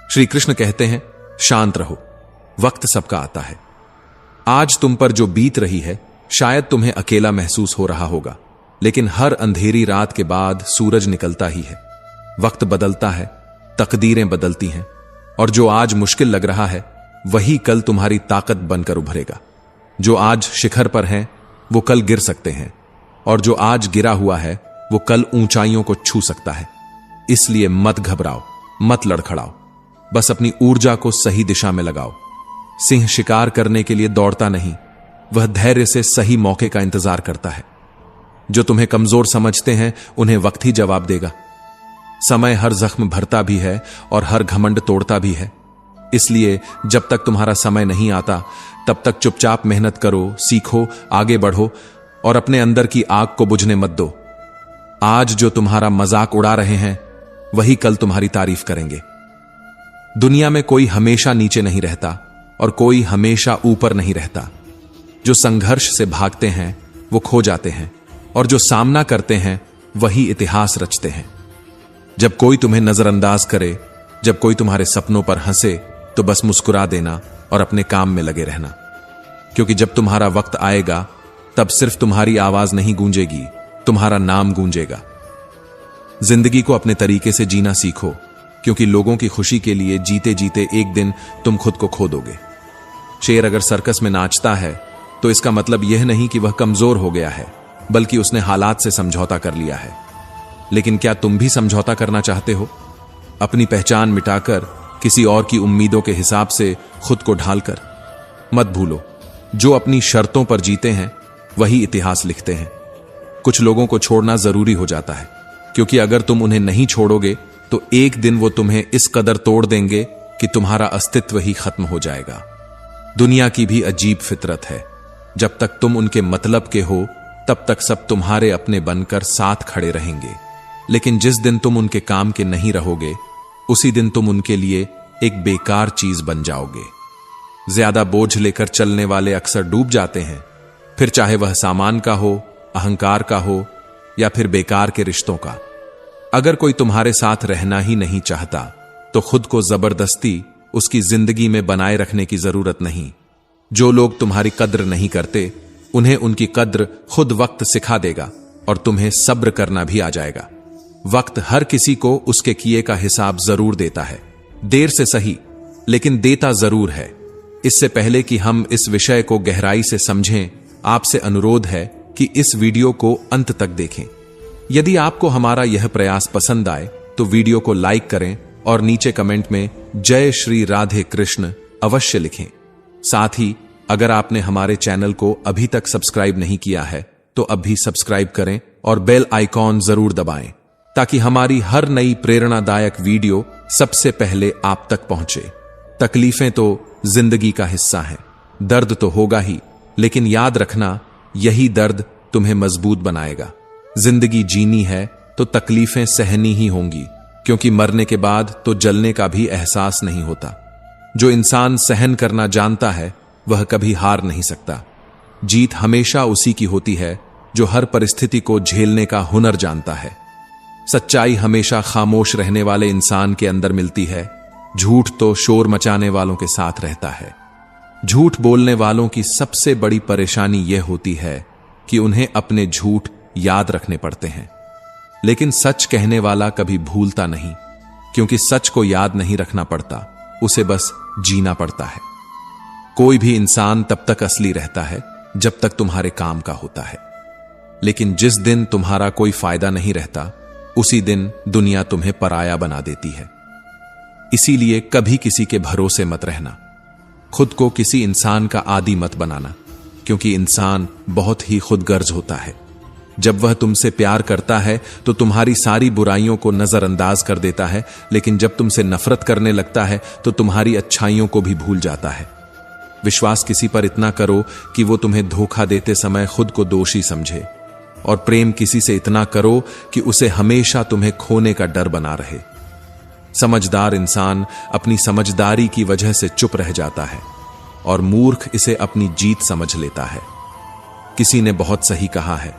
श्री कृष्ण कहते हैं, शांत रहो, वक्त सबका आता है। आज तुम पर जो बीत रही है शायद तुम्हें अकेला महसूस हो रहा होगा, लेकिन हर अंधेरी रात के बाद सूरज निकलता ही है। वक्त बदलता है, तकदीरें बदलती हैं, और जो आज मुश्किल लग रहा है वही कल तुम्हारी ताकत बनकर उभरेगा। जो आज शिखर पर हैं वो कल गिर सकते हैं, और जो आज गिरा हुआ है वो कल ऊंचाइयों को छू सकता है। इसलिए मत घबराओ, मत लड़खड़ाओ, बस अपनी ऊर्जा को सही दिशा में लगाओ। सिंह शिकार करने के लिए दौड़ता नहीं, वह धैर्य से सही मौके का इंतजार करता है। जो तुम्हें कमजोर समझते हैं उन्हें वक्त ही जवाब देगा। समय हर जख्म भरता भी है और हर घमंड तोड़ता भी है। इसलिए जब तक तुम्हारा समय नहीं आता तब तक चुपचाप मेहनत करो, सीखो, आगे बढ़ो और अपने अंदर की आग को बुझने मत दो। आज जो तुम्हारा मजाक उड़ा रहे हैं वही कल तुम्हारी तारीफ करेंगे। दुनिया में कोई हमेशा नीचे नहीं रहता और कोई हमेशा ऊपर नहीं रहता। जो संघर्ष से भागते हैं वो खो जाते हैं, और जो सामना करते हैं वही इतिहास रचते हैं। जब कोई तुम्हें नजरअंदाज करे, जब कोई तुम्हारे सपनों पर हंसे, तो बस मुस्कुरा देना और अपने काम में लगे रहना। क्योंकि जब तुम्हारा वक्त आएगा तब सिर्फ तुम्हारी आवाज नहीं गूंजेगी, तुम्हारा नाम गूंजेगा। जिंदगी को अपने तरीके से जीना सीखो, क्योंकि लोगों की खुशी के लिए जीते जीते एक दिन तुम खुद को खो दोगे। शेर अगर सर्कस में नाचता है तो इसका मतलब यह नहीं कि वह कमजोर हो गया है, बल्कि उसने हालात से समझौता कर लिया है। लेकिन क्या तुम भी समझौता करना चाहते हो? अपनी पहचान मिटाकर, किसी और की उम्मीदों के हिसाब से खुद को ढालकर? मत भूलो, जो अपनी शर्तों पर जीते हैं वही इतिहास लिखते हैं। कुछ लोगों को छोड़ना जरूरी हो जाता है, क्योंकि अगर तुम उन्हें नहीं छोड़ोगे तो एक दिन वो तुम्हें इस कदर तोड़ देंगे कि तुम्हारा अस्तित्व ही खत्म हो जाएगा। दुनिया की भी अजीब फितरत है, जब तक तुम उनके मतलब के हो तब तक सब तुम्हारे अपने बनकर साथ खड़े रहेंगे। लेकिन जिस दिन तुम उनके काम के नहीं रहोगे, उसी दिन तुम उनके लिए एक बेकार चीज बन जाओगे। ज्यादा बोझ लेकर चलने वाले अक्सर डूब जाते हैं, फिर चाहे वह सामान का हो, अहंकार का हो या फिर बेकार के रिश्तों का। अगर कोई तुम्हारे साथ रहना ही नहीं चाहता तो खुद को जबरदस्ती उसकी जिंदगी में बनाए रखने की जरूरत नहीं। जो लोग तुम्हारी कद्र नहीं करते उन्हें उनकी कद्र खुद वक्त सिखा देगा, और तुम्हें सब्र करना भी आ जाएगा। वक्त हर किसी को उसके किए का हिसाब जरूर देता है, देर से सही, लेकिन देता जरूर है। इससे पहले कि हम इस विषय को गहराई से समझें, आपसे अनुरोध है कि इस वीडियो को अंत तक देखें। यदि आपको हमारा यह प्रयास पसंद आए तो वीडियो को लाइक करें और नीचे कमेंट में जय श्री राधे कृष्ण अवश्य लिखें। साथ ही अगर आपने हमारे चैनल को अभी तक सब्सक्राइब नहीं किया है तो अभी सब्सक्राइब करें और बेल आइकॉन जरूर दबाएं, ताकि हमारी हर नई प्रेरणादायक वीडियो सबसे पहले आप तक पहुंचे। तकलीफें तो जिंदगी का हिस्सा हैं, दर्द तो होगा ही, लेकिन याद रखना यही दर्द तुम्हें मजबूत बनाएगा। जिंदगी जीनी है तो तकलीफें सहनी ही होंगी, क्योंकि मरने के बाद तो जलने का भी एहसास नहीं होता। जो इंसान सहन करना जानता है वह कभी हार नहीं सकता। जीत हमेशा उसी की होती है जो हर परिस्थिति को झेलने का हुनर जानता है। सच्चाई हमेशा खामोश रहने वाले इंसान के अंदर मिलती है, झूठ तो शोर मचाने वालों के साथ रहता है। झूठ बोलने वालों की सबसे बड़ी परेशानी यह होती है कि उन्हें अपने झूठ याद रखने पड़ते हैं, लेकिन सच कहने वाला कभी भूलता नहीं, क्योंकि सच को याद नहीं रखना पड़ता, उसे बस जीना पड़ता है। कोई भी इंसान तब तक असली रहता है जब तक तुम्हारे काम का होता है, लेकिन जिस दिन तुम्हारा कोई फायदा नहीं रहता उसी दिन दुनिया तुम्हें पराया बना देती है। इसीलिए कभी किसी के भरोसे मत रहना, खुद को किसी इंसान का आदी मत बनाना, क्योंकि इंसान बहुत ही खुदगर्ज होता है। जब वह तुमसे प्यार करता है तो तुम्हारी सारी बुराइयों को नजरअंदाज कर देता है, लेकिन जब तुमसे नफरत करने लगता है तो तुम्हारी अच्छाइयों को भी भूल जाता है। विश्वास किसी पर इतना करो कि वो तुम्हें धोखा देते समय खुद को दोषी समझे, और प्रेम किसी से इतना करो कि उसे हमेशा तुम्हें खोने का डर बना रहे। समझदार इंसान अपनी समझदारी की वजह से चुप रह जाता है, और मूर्ख इसे अपनी जीत समझ लेता है। किसी ने बहुत सही कहा है,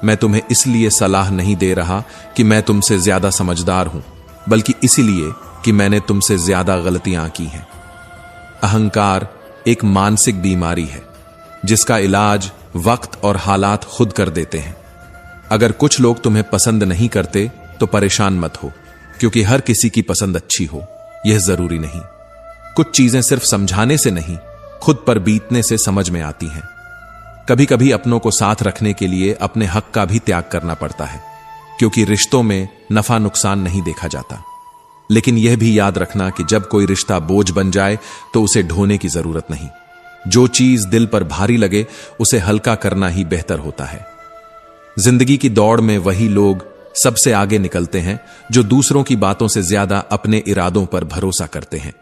मैं तुम्हें इसलिए सलाह नहीं दे रहा कि मैं तुमसे ज्यादा समझदार हूं, बल्कि इसीलिए कि मैंने तुमसे ज्यादा गलतियां की हैं। अहंकार एक मानसिक बीमारी है जिसका इलाज वक्त और हालात खुद कर देते हैं। अगर कुछ लोग तुम्हें पसंद नहीं करते तो परेशान मत हो, क्योंकि हर किसी की पसंद अच्छी हो यह जरूरी नहीं। कुछ चीजें सिर्फ समझाने से नहीं, खुद पर बीतने से समझ में आती हैं। कभी कभी अपनों को साथ रखने के लिए अपने हक का भी त्याग करना पड़ता है, क्योंकि रिश्तों में नफा नुकसान नहीं देखा जाता। लेकिन यह भी याद रखना कि जब कोई रिश्ता बोझ बन जाए तो उसे ढोने की जरूरत नहीं। जो चीज दिल पर भारी लगे उसे हल्का करना ही बेहतर होता है। जिंदगी की दौड़ में वही लोग सबसे आगे निकलते हैं जो दूसरों की बातों से ज्यादा अपने इरादों पर भरोसा करते हैं।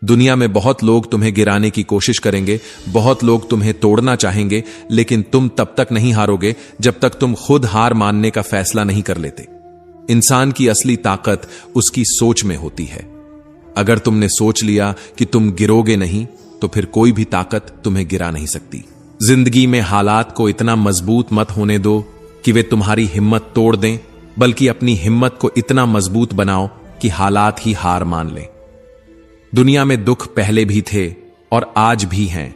दुनिया में बहुत लोग तुम्हें गिराने की कोशिश करेंगे, बहुत लोग तुम्हें तोड़ना चाहेंगे, लेकिन तुम तब तक नहीं हारोगे जब तक तुम खुद हार मानने का फैसला नहीं कर लेते। इंसान की असली ताकत उसकी सोच में होती है। अगर तुमने सोच लिया कि तुम गिरोगे नहीं, तो फिर कोई भी ताकत तुम्हें गिरा नहीं सकती। जिंदगी में हालात को इतना मजबूत मत होने दो कि वे तुम्हारी हिम्मत तोड़ दें, बल्कि अपनी हिम्मत को इतना मजबूत बनाओ कि हालात ही हार मान लें। दुनिया में दुख पहले भी थे और आज भी हैं,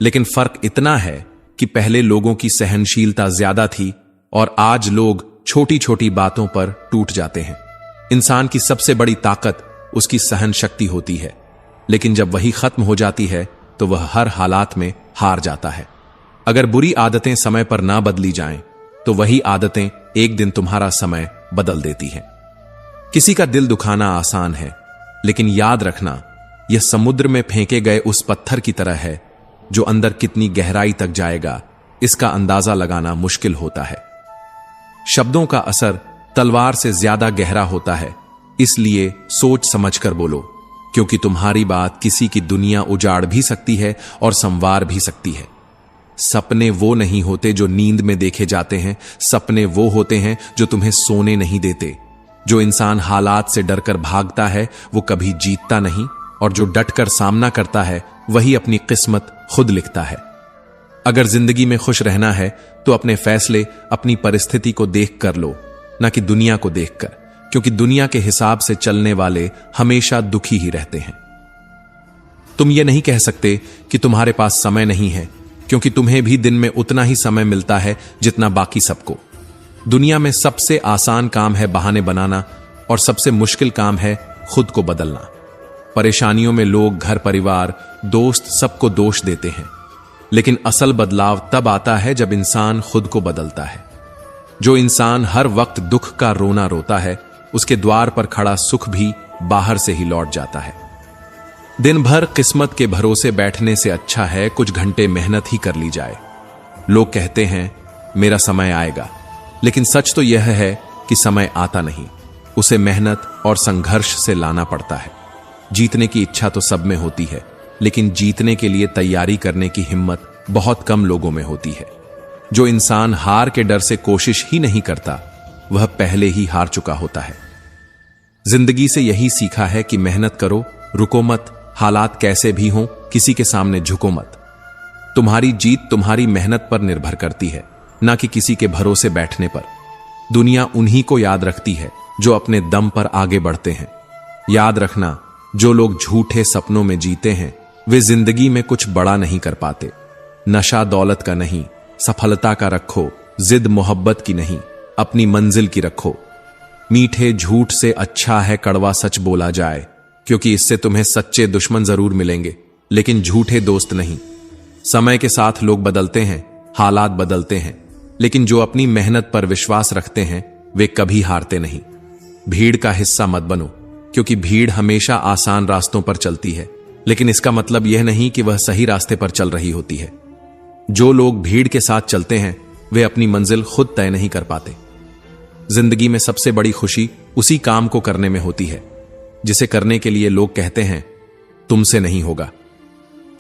लेकिन फर्क इतना है कि पहले लोगों की सहनशीलता ज्यादा थी और आज लोग छोटी छोटी बातों पर टूट जाते हैं। इंसान की सबसे बड़ी ताकत उसकी सहन शक्ति होती है, लेकिन जब वही खत्म हो जाती है तो वह हर हालात में हार जाता है। अगर बुरी आदतें समय पर ना बदली जाएं, तो वही आदतें एक दिन तुम्हारा समय बदल देती हैं। किसी का दिल दुखाना आसान है, लेकिन याद रखना यह समुद्र में फेंके गए उस पत्थर की तरह है जो अंदर कितनी गहराई तक जाएगा इसका अंदाजा लगाना मुश्किल होता है। शब्दों का असर तलवार से ज्यादा गहरा होता है, इसलिए सोच समझकर बोलो, क्योंकि तुम्हारी बात किसी की दुनिया उजाड़ भी सकती है और संवार भी सकती है। सपने वो नहीं होते जो नींद में देखे जाते हैं, सपने वो होते हैं जो तुम्हें सोने नहीं देते। जो इंसान हालात से डरकर भागता है वो कभी जीतता नहीं, और जो डटकर सामना करता है वही अपनी किस्मत खुद लिखता है। अगर जिंदगी में खुश रहना है तो अपने फैसले अपनी परिस्थिति को देख कर लो, ना कि दुनिया को देखकर, क्योंकि दुनिया के हिसाब से चलने वाले हमेशा दुखी ही रहते हैं। तुम ये नहीं कह सकते कि तुम्हारे पास समय नहीं है, क्योंकि तुम्हें भी दिन में उतना ही समय मिलता है जितना बाकी सबको। दुनिया में सबसे आसान काम है बहाने बनाना और सबसे मुश्किल काम है खुद को बदलना। परेशानियों में लोग घर परिवार दोस्त सबको दोष देते हैं, लेकिन असल बदलाव तब आता है जब इंसान खुद को बदलता है। जो इंसान हर वक्त दुख का रोना रोता है उसके द्वार पर खड़ा सुख भी बाहर से ही लौट जाता है। दिन भर किस्मत के भरोसे बैठने से अच्छा है कुछ घंटे मेहनत ही कर ली जाए। लोग कहते हैं मेरा समय आएगा, लेकिन सच तो यह है कि समय आता नहीं, उसे मेहनत और संघर्ष से लाना पड़ता है। जीतने की इच्छा तो सब में होती है, लेकिन जीतने के लिए तैयारी करने की हिम्मत बहुत कम लोगों में होती है। जो इंसान हार के डर से कोशिश ही नहीं करता वह पहले ही हार चुका होता है। जिंदगी से यही सीखा है कि मेहनत करो, रुको मत, हालात कैसे भी हों किसी के सामने झुको मत। तुम्हारी जीत तुम्हारी मेहनत पर निर्भर करती है, ना कि किसी के भरोसे बैठने पर। दुनिया उन्हीं को याद रखती है जो अपने दम पर आगे बढ़ते हैं। याद रखना, जो लोग झूठे सपनों में जीते हैं वे जिंदगी में कुछ बड़ा नहीं कर पाते। नशा दौलत का नहीं, सफलता का रखो, जिद मोहब्बत की नहीं, अपनी मंजिल की रखो। मीठे झूठ से अच्छा है कड़वा सच बोला जाए, क्योंकि इससे तुम्हें सच्चे दुश्मन जरूर मिलेंगे, लेकिन झूठे दोस्त नहीं। समय के साथ लोग बदलते हैं, हालात बदलते हैं, लेकिन जो अपनी मेहनत पर विश्वास रखते हैं वे कभी हारते नहीं। भीड़ का हिस्सा मत बनो, क्योंकि भीड़ हमेशा आसान रास्तों पर चलती है, लेकिन इसका मतलब यह नहीं कि वह सही रास्ते पर चल रही होती है। जो लोग भीड़ के साथ चलते हैं वे अपनी मंजिल खुद तय नहीं कर पाते। जिंदगी में सबसे बड़ी खुशी उसी काम को करने में होती है जिसे करने के लिए लोग कहते हैं तुमसे नहीं होगा।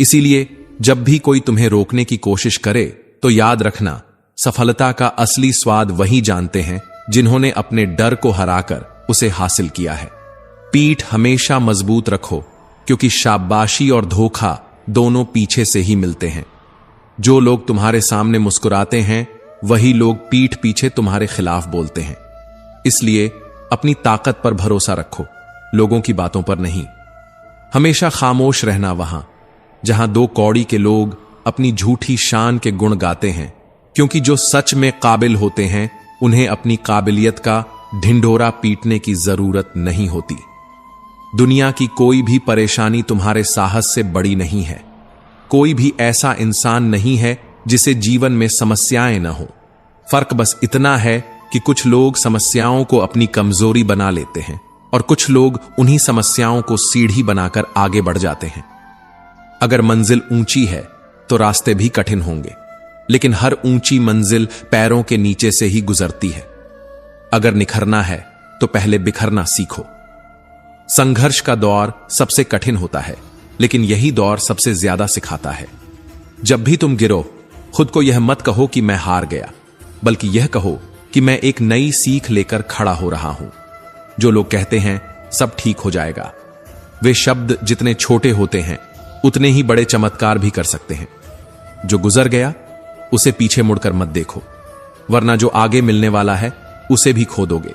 इसीलिए जब भी कोई तुम्हें रोकने की कोशिश करे तो याद रखना, सफलता का असली स्वाद वही जानते हैं जिन्होंने अपने डर को हराकर उसे हासिल किया है। पीठ हमेशा मजबूत रखो, क्योंकि शाबाशी और धोखा दोनों पीछे से ही मिलते हैं। जो लोग तुम्हारे सामने मुस्कुराते हैं वही लोग पीठ पीछे तुम्हारे खिलाफ बोलते हैं। इसलिए अपनी ताकत पर भरोसा रखो, लोगों की बातों पर नहीं। हमेशा खामोश रहना वहां जहां दो कौड़ी के लोग अपनी झूठी शान के गुण गाते हैं, क्योंकि जो सच में काबिल होते हैं उन्हें अपनी काबिलियत का ढिंढोरा पीटने की जरूरत नहीं होती। दुनिया की कोई भी परेशानी तुम्हारे साहस से बड़ी नहीं है। कोई भी ऐसा इंसान नहीं है जिसे जीवन में समस्याएं न हो। फर्क बस इतना है कि कुछ लोग समस्याओं को अपनी कमजोरी बना लेते हैं और कुछ लोग उन्हीं समस्याओं को सीढ़ी बनाकर आगे बढ़ जाते हैं। अगर मंजिल ऊंची है तो रास्ते भी कठिन होंगे, लेकिन हर ऊंची मंजिल पैरों के नीचे से ही गुजरती है। अगर निखरना है तो पहले बिखरना सीखो। संघर्ष का दौर सबसे कठिन होता है, लेकिन यही दौर सबसे ज्यादा सिखाता है। जब भी तुम गिरो, खुद को यह मत कहो कि मैं हार गया, बल्कि यह कहो कि मैं एक नई सीख लेकर खड़ा हो रहा हूं। जो लोग कहते हैं सब ठीक हो जाएगा, वे शब्द जितने छोटे होते हैं उतने ही बड़े चमत्कार भी कर सकते हैं। जो गुजर गया उसे पीछे मुड़कर मत देखो, वरना जो आगे मिलने वाला है उसे भी खो दोगे।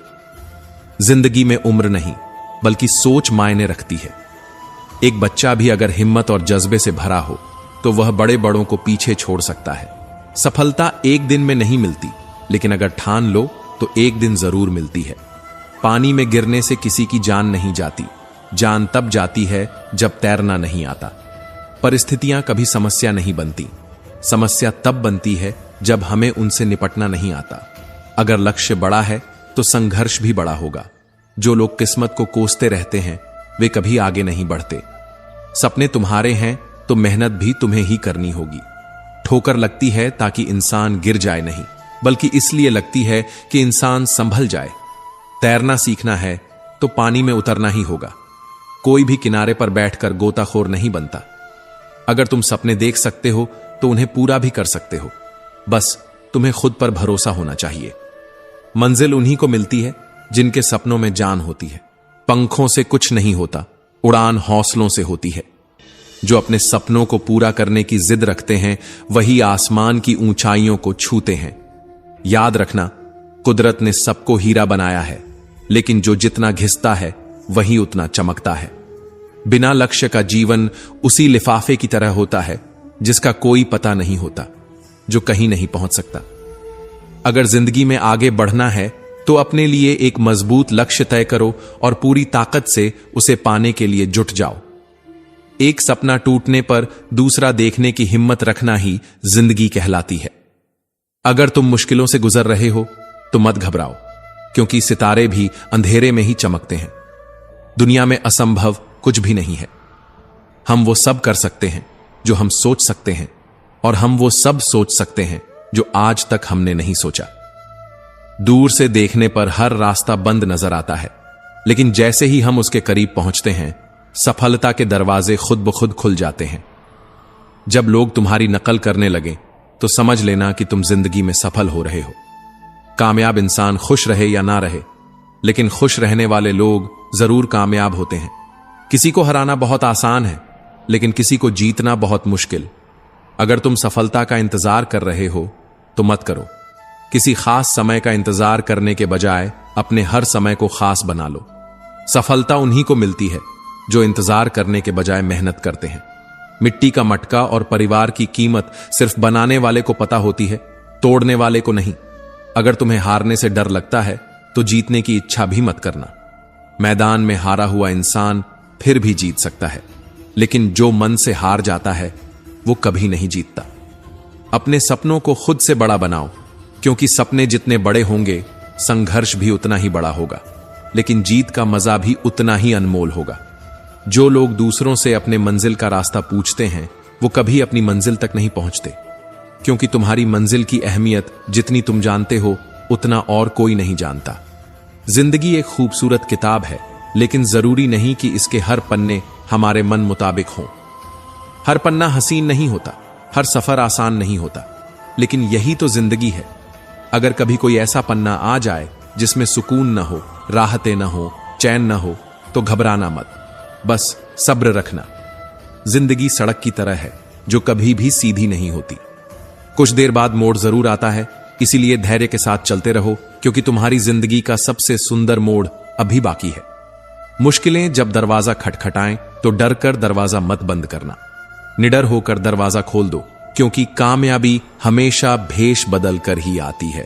जिंदगी में उम्र नहीं बल्कि सोच मायने रखती है। एक बच्चा भी अगर हिम्मत और जज्बे से भरा हो तो वह बड़े बड़ों को पीछे छोड़ सकता है। सफलता एक दिन में नहीं मिलती, लेकिन अगर ठान लो तो एक दिन जरूर मिलती है। पानी में गिरने से किसी की जान नहीं जाती, जान तब जाती है जब तैरना नहीं आता। परिस्थितियां कभी समस्या नहीं बनती, समस्या तब बनती है जब हमें उनसे निपटना नहीं आता। अगर लक्ष्य बड़ा है तो संघर्ष भी बड़ा होगा। जो लोग किस्मत को कोसते रहते हैं वे कभी आगे नहीं बढ़ते। सपने तुम्हारे हैं तो मेहनत भी तुम्हें ही करनी होगी। ठोकर लगती है ताकि इंसान गिर जाए नहीं, बल्कि इसलिए लगती है कि इंसान संभल जाए। तैरना सीखना है तो पानी में उतरना ही होगा। कोई भी किनारे पर बैठकर गोताखोर नहीं बनता। अगर तुम सपने देख सकते हो तो उन्हें पूरा भी कर सकते हो, बस तुम्हें खुद पर भरोसा होना चाहिए। मंजिल उन्हीं को मिलती है जिनके सपनों में जान होती है। पंखों से कुछ नहीं होता, उड़ान हौसलों से होती है। जो अपने सपनों को पूरा करने की जिद रखते हैं वही आसमान की ऊंचाइयों को छूते हैं। याद रखना, कुदरत ने सबको हीरा बनाया है, लेकिन जो जितना घिसता है वही उतना चमकता है। बिना लक्ष्य का जीवन उसी लिफाफे की तरह होता है जिसका कोई पता नहीं होता, जो कहीं नहीं पहुंच सकता। अगर जिंदगी में आगे बढ़ना है तो अपने लिए एक मजबूत लक्ष्य तय करो और पूरी ताकत से उसे पाने के लिए जुट जाओ। एक सपना टूटने पर दूसरा देखने की हिम्मत रखना ही जिंदगी कहलाती है। अगर तुम मुश्किलों से गुजर रहे हो तो मत घबराओ, क्योंकि सितारे भी अंधेरे में ही चमकते हैं। दुनिया में असंभव कुछ भी नहीं है। हम वो सब कर सकते हैं जो हम सोच सकते हैं, और हम वो सब सोच सकते हैं जो आज तक हमने नहीं सोचा। दूर से देखने पर हर रास्ता बंद नजर आता है, लेकिन जैसे ही हम उसके करीब पहुंचते हैं सफलता के दरवाजे खुद ब खुद खुल जाते हैं। जब लोग तुम्हारी नकल करने लगे तो समझ लेना कि तुम जिंदगी में सफल हो रहे हो। कामयाब इंसान खुश रहे या ना रहे, लेकिन खुश रहने वाले लोग जरूर कामयाब होते हैं। किसी को हराना बहुत आसान है, लेकिन किसी को जीतना बहुत मुश्किल। अगर तुम सफलता का इंतजार कर रहे हो तो मत करो। किसी खास समय का इंतजार करने के बजाय अपने हर समय को खास बना लो। सफलता उन्हीं को मिलती है जो इंतजार करने के बजाय मेहनत करते हैं। मिट्टी का मटका और परिवार की कीमत सिर्फ बनाने वाले को पता होती है, तोड़ने वाले को नहीं। अगर तुम्हें हारने से डर लगता है तो जीतने की इच्छा भी मत करना। मैदान में हारा हुआ इंसान फिर भी जीत सकता है, लेकिन जो मन से हार जाता है वो कभी नहीं जीतता। अपने सपनों को खुद से बड़ा बनाओ, क्योंकि सपने जितने बड़े होंगे संघर्ष भी उतना ही बड़ा होगा, लेकिन जीत का मजा भी उतना ही अनमोल होगा। जो लोग दूसरों से अपने मंजिल का रास्ता पूछते हैं वो कभी अपनी मंजिल तक नहीं पहुंचते, क्योंकि तुम्हारी मंजिल की अहमियत जितनी तुम जानते हो उतना और कोई नहीं जानता। जिंदगी एक खूबसूरत किताब है, लेकिन जरूरी नहीं कि इसके हर पन्ने हमारे मन मुताबिक हों। हर पन्ना हसीन नहीं होता, हर सफर आसान नहीं होता, लेकिन यही तो जिंदगी है। अगर कभी कोई ऐसा पन्ना आ जाए जिसमें सुकून न हो, राहतें न हो, चैन न हो, तो घबराना मत, बस सब्र रखना। जिंदगी सड़क की तरह है जो कभी भी सीधी नहीं होती। कुछ देर बाद मोड़ जरूर आता है, इसीलिए धैर्य के साथ चलते रहो, क्योंकि तुम्हारी जिंदगी का सबसे सुंदर मोड़ अभी बाकी है। मुश्किलें जब दरवाजा खटखटाएं तो डर कर दरवाजा मत बंद करना, निडर होकर दरवाजा खोल दो, क्योंकि कामयाबी हमेशा भेष बदल कर ही आती है।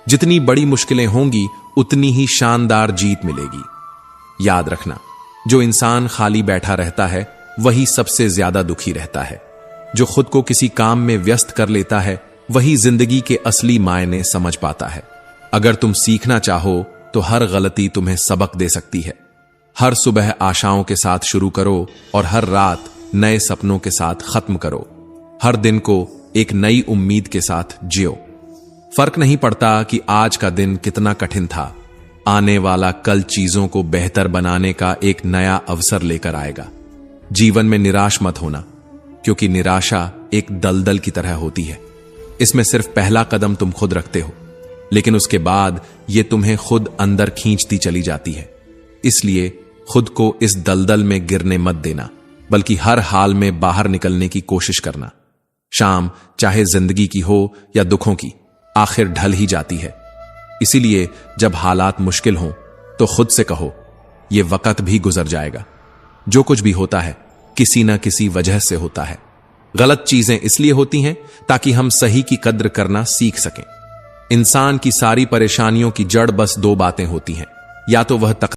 जितनी बड़ी मुश्किलें होंगी उतनी ही शानदार जीत मिलेगी। याद रखना, जो इंसान खाली बैठा रहता है वही सबसे ज्यादा दुखी रहता है। जो खुद को किसी काम में व्यस्त कर लेता है वही जिंदगी के असली मायने समझ पाता है। अगर तुम सीखना चाहो तो हर गलती तुम्हें सबक दे सकती है। हर सुबह आशाओं के साथ शुरू करो और हर रात नए सपनों के साथ खत्म करो। हर दिन को एक नई उम्मीद के साथ जियो। फर्क नहीं पड़ता कि आज का दिन कितना कठिन था, आने वाला कल चीजों को बेहतर बनाने का एक नया अवसर लेकर आएगा। जीवन में निराश मत होना, क्योंकि निराशा एक दलदल की तरह होती है। इसमें सिर्फ पहला कदम तुम खुद रखते हो, लेकिन उसके बाद यह तुम्हें खुद अंदर खींचती चली जाती है। इसलिए खुद को इस दलदल में गिरने मत देना, बल्कि हर हाल में बाहर निकलने की कोशिश करना। शाम चाहे जिंदगी की हो या दुखों की, आखिर ढल ही जाती है। इसीलिए जब हालात मुश्किल हों तो खुद से कहो, यह वक्त भी गुजर जाएगा। जो कुछ भी होता है किसी न किसी वजह से होता है। गलत चीजें इसलिए होती हैं ताकि हम सही की कद्र करना सीख सकें। इंसान की सारी परेशानियों की जड़ बस दो बातें होती हैं, या तो वह